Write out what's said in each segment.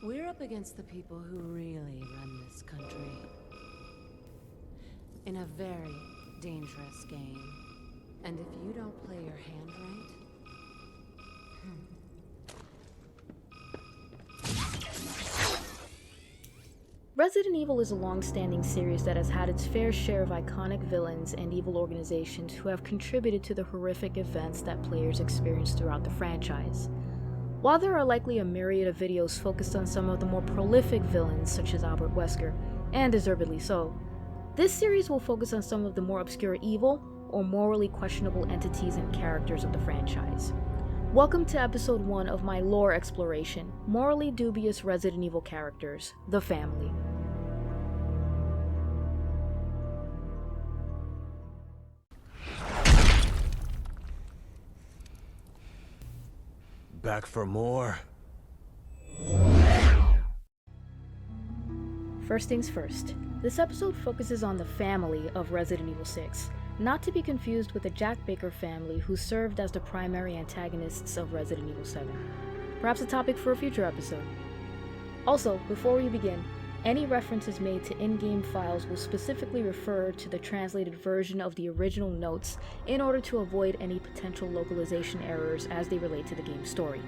We're up against the people who really run this country. In a very dangerous game. And if you don't play your hand right... Resident Evil is a long-standing series that has had its fair share of iconic villains and evil organizations who have contributed to the horrific events that players experience throughout the franchise. While there are likely a myriad of videos focused on some of the more prolific villains such as Albert Wesker, and deservedly so, this series will focus on some of the more obscure evil or morally questionable entities and characters of the franchise. Welcome to episode 1 of my lore exploration, Morally Dubious Resident Evil Characters, The Family. Back for more? First things first, this episode focuses on the family of Resident Evil 6, not to be confused with the Jack Baker family who served as the primary antagonists of Resident Evil 7. Perhaps a topic for a future episode. Also, before we begin, any references made to in-game files will specifically refer to the translated version of the original notes in order to avoid any potential localization errors as they relate to the game's story.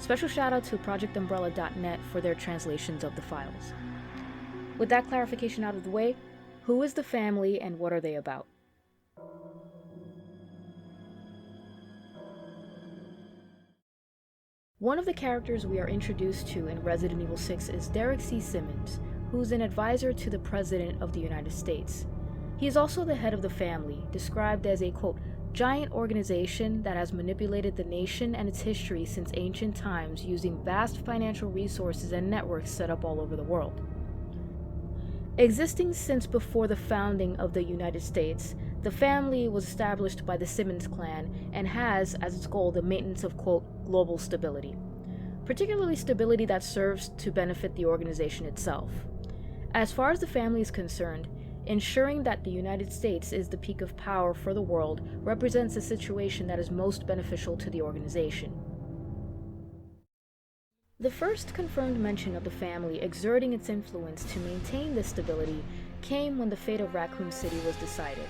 Special shout out to ProjectUmbrella.net for their translations of the files. With that clarification out of the way, who is the family and what are they about? One of the characters we are introduced to in Resident Evil 6 is Derek C. Simmons, who's an advisor to the President of the United States. He is also the head of the family, described as a, quote, giant organization that has manipulated the nation and its history since ancient times using vast financial resources and networks set up all over the world. Existing since before the founding of the United States, the family was established by the Simmons clan and has as its goal the maintenance of, quote, global stability, particularly stability that serves to benefit the organization itself. As far as the family is concerned, ensuring that the United States is the peak of power for the world represents a situation that is most beneficial to the organization. The first confirmed mention of the family exerting its influence to maintain this stability came when the fate of Raccoon City was decided.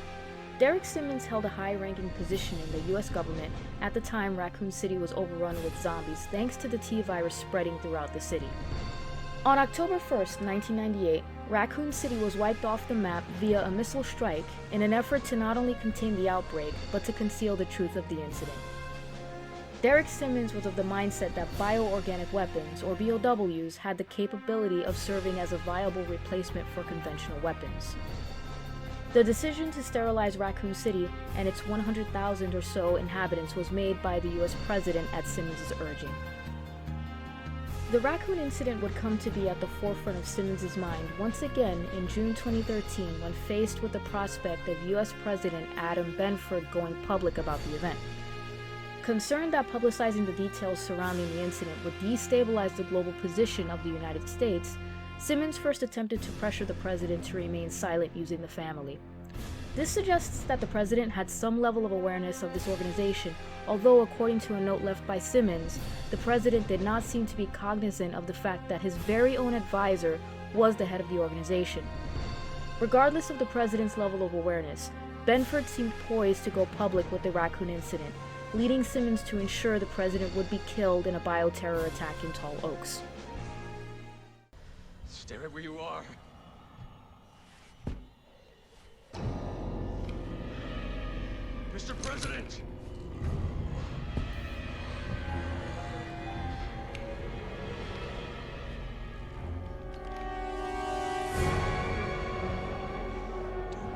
Derek Simmons held a high-ranking position in the US government at the time Raccoon City was overrun with zombies thanks to the T-virus spreading throughout the city. On October 1st, 1998, Raccoon City was wiped off the map via a missile strike in an effort to not only contain the outbreak, but to conceal the truth of the incident. Derek Simmons was of the mindset that bioorganic weapons, or BOWs, had the capability of serving as a viable replacement for conventional weapons. The decision to sterilize Raccoon City and its 100,000 or so inhabitants was made by the US President at Simmons' urging. The Raccoon incident would come to be at the forefront of Simmons' mind once again in June 2013 when faced with the prospect of US President Adam Benford going public about the event. Concerned that publicizing the details surrounding the incident would destabilize the global position of the United States, Simmons first attempted to pressure the president to remain silent using the family. This suggests that the president had some level of awareness of this organization, although according to a note left by Simmons, the president did not seem to be cognizant of the fact that his very own advisor was the head of the organization. Regardless of the president's level of awareness, Benford seemed poised to go public with the Raccoon incident, leading Simmons to ensure the president would be killed in a bioterror attack in Tall Oaks. Stay right where you are. Mr. President!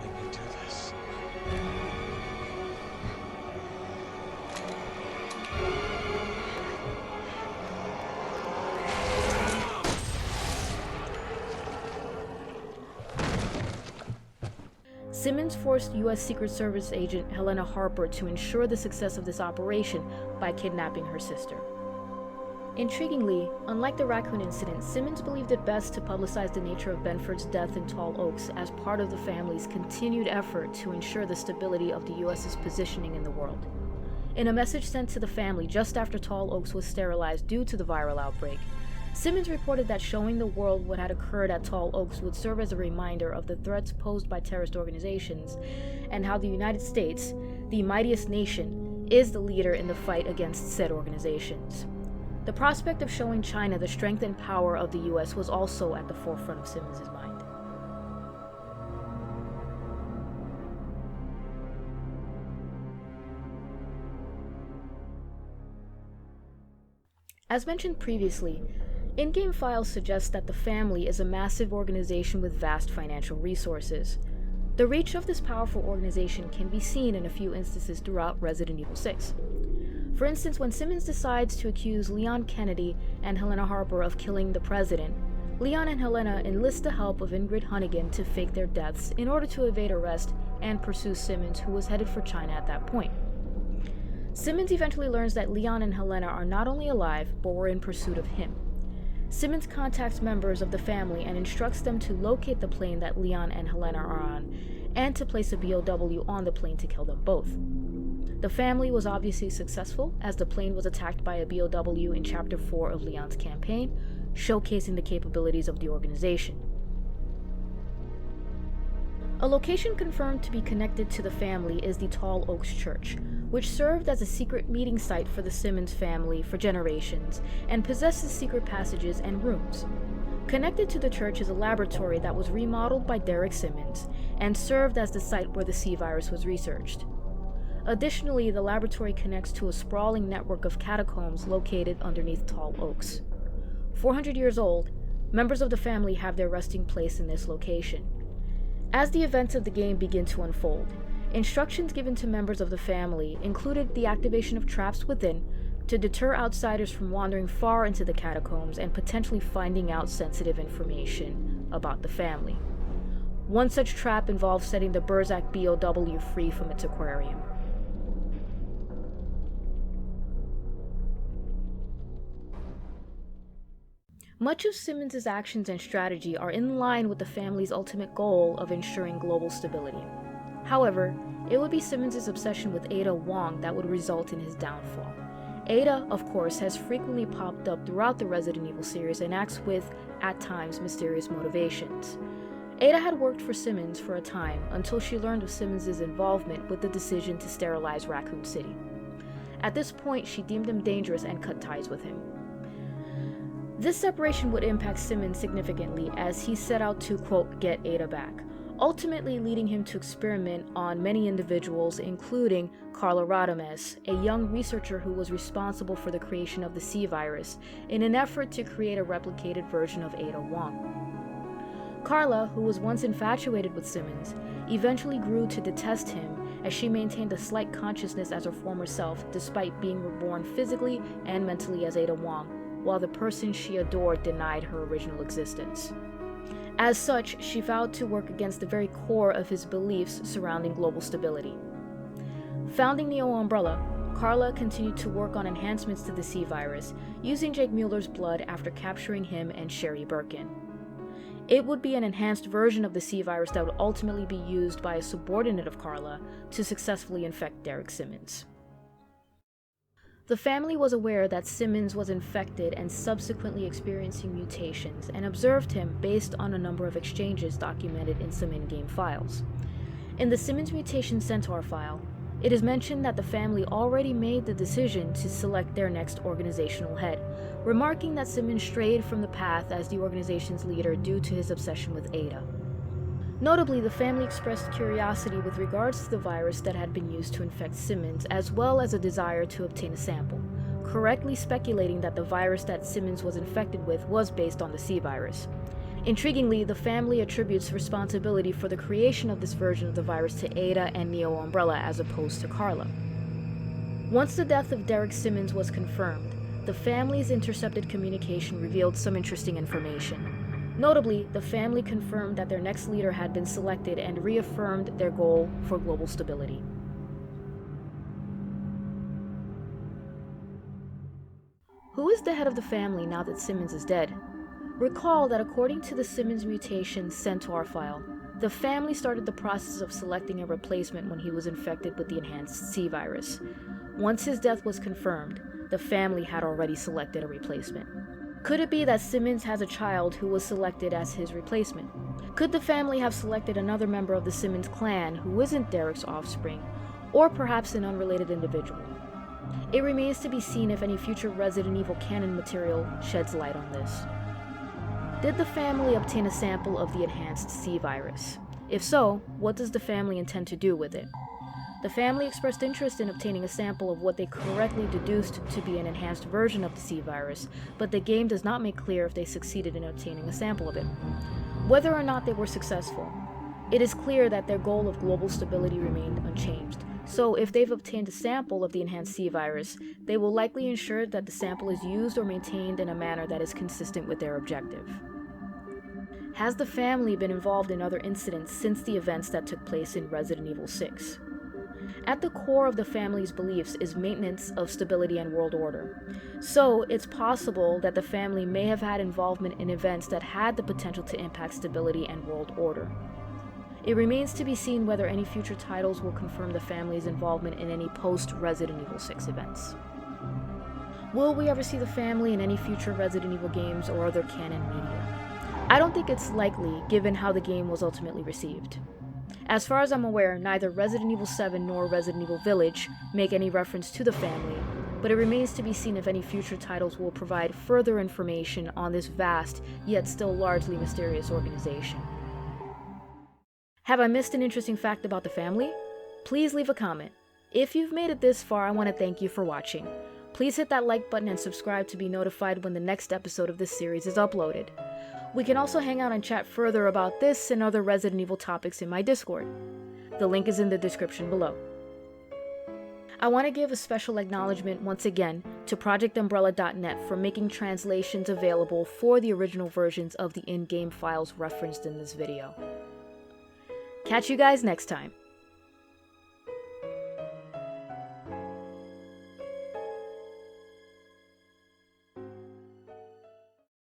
Don't make me do this. Simmons forced U.S. Secret Service agent Helena Harper to ensure the success of this operation by kidnapping her sister. Intriguingly, unlike the Raccoon incident, Simmons believed it best to publicize the nature of Benford's death in Tall Oaks as part of the family's continued effort to ensure the stability of the U.S.'s positioning in the world. In a message sent to the family just after Tall Oaks was sterilized due to the viral outbreak, Simmons reported that showing the world what had occurred at Tall Oaks would serve as a reminder of the threats posed by terrorist organizations and how the United States, the mightiest nation, is the leader in the fight against said organizations. The prospect of showing China the strength and power of the US was also at the forefront of Simmons' mind. As mentioned previously, in-game files suggest that the family is a massive organization with vast financial resources. The reach of this powerful organization can be seen in a few instances throughout Resident Evil 6. For instance, when Simmons decides to accuse Leon Kennedy and Helena Harper of killing the president, Leon and Helena enlist the help of Ingrid Hunnigan to fake their deaths in order to evade arrest and pursue Simmons, who was headed for China at that point. Simmons eventually learns that Leon and Helena are not only alive, but were in pursuit of him. Simmons contacts members of the family and instructs them to locate the plane that Leon and Helena are on, and to place a BOW on the plane to kill them both. The family was obviously successful, as the plane was attacked by a BOW in Chapter 4 of Leon's campaign, showcasing the capabilities of the organization. A location confirmed to be connected to the family is the Tall Oaks Church, which served as a secret meeting site for the Simmons family for generations and possesses secret passages and rooms. Connected to the church is a laboratory that was remodeled by Derek Simmons and served as the site where the C-virus was researched. Additionally, the laboratory connects to a sprawling network of catacombs located underneath Tall Oaks. 400 years old, members of the family have their resting place in this location. As the events of the game begin to unfold, instructions given to members of the family included the activation of traps within to deter outsiders from wandering far into the catacombs and potentially finding out sensitive information about the family. One such trap involved setting the Burzak BOW free from its aquarium. Much of Simmons' actions and strategy are in line with the family's ultimate goal of ensuring global stability. However, it would be Simmons' obsession with Ada Wong that would result in his downfall. Ada, of course, has frequently popped up throughout the Resident Evil series and acts with, at times, mysterious motivations. Ada had worked for Simmons for a time until she learned of Simmons' involvement with the decision to sterilize Raccoon City. At this point, she deemed him dangerous and cut ties with him. This separation would impact Simmons significantly as he set out to, quote, get Ada back, ultimately leading him to experiment on many individuals, including Carla Radames, a young researcher who was responsible for the creation of the C-virus, in an effort to create a replicated version of Ada Wong. Carla, who was once infatuated with Simmons, eventually grew to detest him as she maintained a slight consciousness as her former self despite being reborn physically and mentally as Ada Wong, while the person she adored denied her original existence. As such, she vowed to work against the very core of his beliefs surrounding global stability. Founding Neo Umbrella, Carla continued to work on enhancements to the C-virus, using Jake Mueller's blood after capturing him and Sherry Birkin. It would be an enhanced version of the C-virus that would ultimately be used by a subordinate of Carla to successfully infect Derek Simmons. The family was aware that Simmons was infected and subsequently experiencing mutations and observed him based on a number of exchanges documented in some in-game files. In the Simmons Mutation Centaur file, it is mentioned that the family already made the decision to select their next organizational head, remarking that Simmons strayed from the path as the organization's leader due to his obsession with Ada. Notably, the family expressed curiosity with regards to the virus that had been used to infect Simmons, as well as a desire to obtain a sample, correctly speculating that the virus that Simmons was infected with was based on the C-virus. Intriguingly, the family attributes responsibility for the creation of this version of the virus to Ada and Neo Umbrella as opposed to Carla. Once the death of Derek Simmons was confirmed, the family's intercepted communication revealed some interesting information. Notably, the family confirmed that their next leader had been selected and reaffirmed their goal for global stability. Who is the head of the family now that Simmons is dead? Recall that according to the Simmons Mutation Centaur file, the family started the process of selecting a replacement when he was infected with the enhanced C-virus. Once his death was confirmed, the family had already selected a replacement. Could it be that Simmons has a child who was selected as his replacement? Could the family have selected another member of the Simmons clan who isn't Derek's offspring, or perhaps an unrelated individual? It remains to be seen if any future Resident Evil canon material sheds light on this. Did the family obtain a sample of the enhanced C virus? If so, what does the family intend to do with it? The family expressed interest in obtaining a sample of what they correctly deduced to be an enhanced version of the C virus, but the game does not make clear if they succeeded in obtaining a sample of it. Whether or not they were successful, it is clear that their goal of global stability remained unchanged. So if they've obtained a sample of the enhanced C virus, they will likely ensure that the sample is used or maintained in a manner that is consistent with their objective. Has the family been involved in other incidents since the events that took place in Resident Evil 6? At the core of the family's beliefs is maintenance of stability and world order. So it's possible that the family may have had involvement in events that had the potential to impact stability and world order. It remains to be seen whether any future titles will confirm the family's involvement in any post-Resident Evil 6 events. Will we ever see the family in any future Resident Evil games or other canon media? I don't think it's likely, given how the game was ultimately received. As far as I'm aware, neither Resident Evil 7 nor Resident Evil Village make any reference to the family, but it remains to be seen if any future titles will provide further information on this vast, yet still largely mysterious organization. Have I missed an interesting fact about the family? Please leave a comment. If you've made it this far, I want to thank you for watching. Please hit that like button and subscribe to be notified when the next episode of this series is uploaded. We can also hang out and chat further about this and other Resident Evil topics in my Discord. The link is in the description below. I want to give a special acknowledgement once again to ProjectUmbrella.net for making translations available for the original versions of the in-game files referenced in this video. Catch you guys next time.